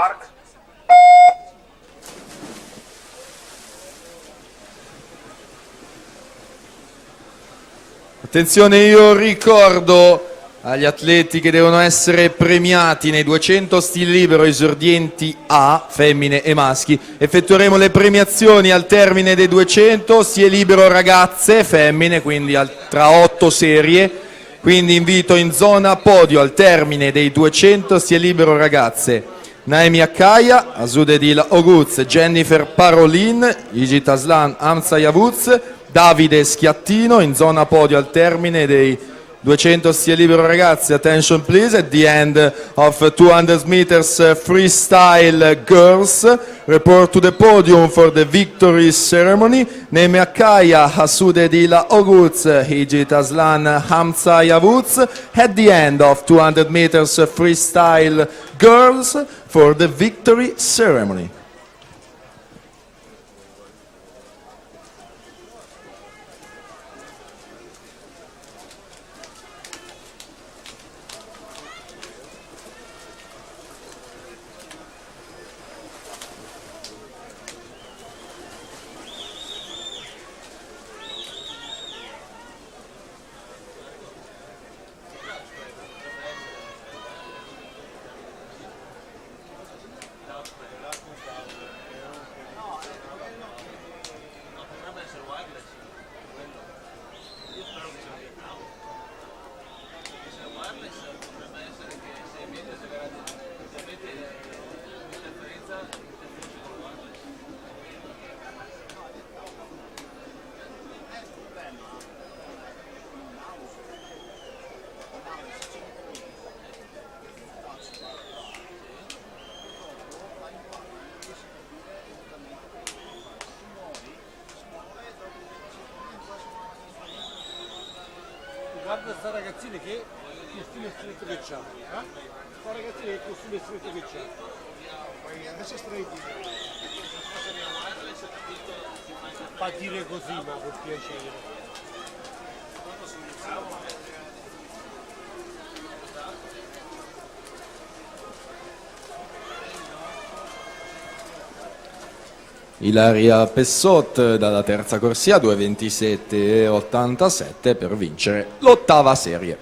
Park. Attenzione, io ricordo agli atleti che devono essere premiati nei 200 stile libero esordienti A, femmine e maschi. Effettueremo le premiazioni al termine dei 200 stile libero ragazze, femmine, quindi tra 8 serie. Quindi invito in zona podio al termine dei 200 stile libero ragazze Naemi Akaya, Asudedil Oguz, Jennifer Parolin, Igit Aslan Hamza Yavuz, Davide Schiattino in zona podio al termine dei 200 stile libero ragazzi. Attention please, at the end of 200 meters freestyle girls, report to the podium for the victory ceremony. Naemi Akaya, Asudedil Oguz, Igit Aslan Hamza Yavuz, at the end of 200 meters freestyle girls for the victory ceremony. Guarda sta ragazzina che costume stretto che c'ha, sta ragazzina che costume stretto che c'ha. Adesso stretti. Fa dire così, ma per piacere. Ilaria Pessot dalla terza corsia 2:27,87 per vincere l'8ª serie.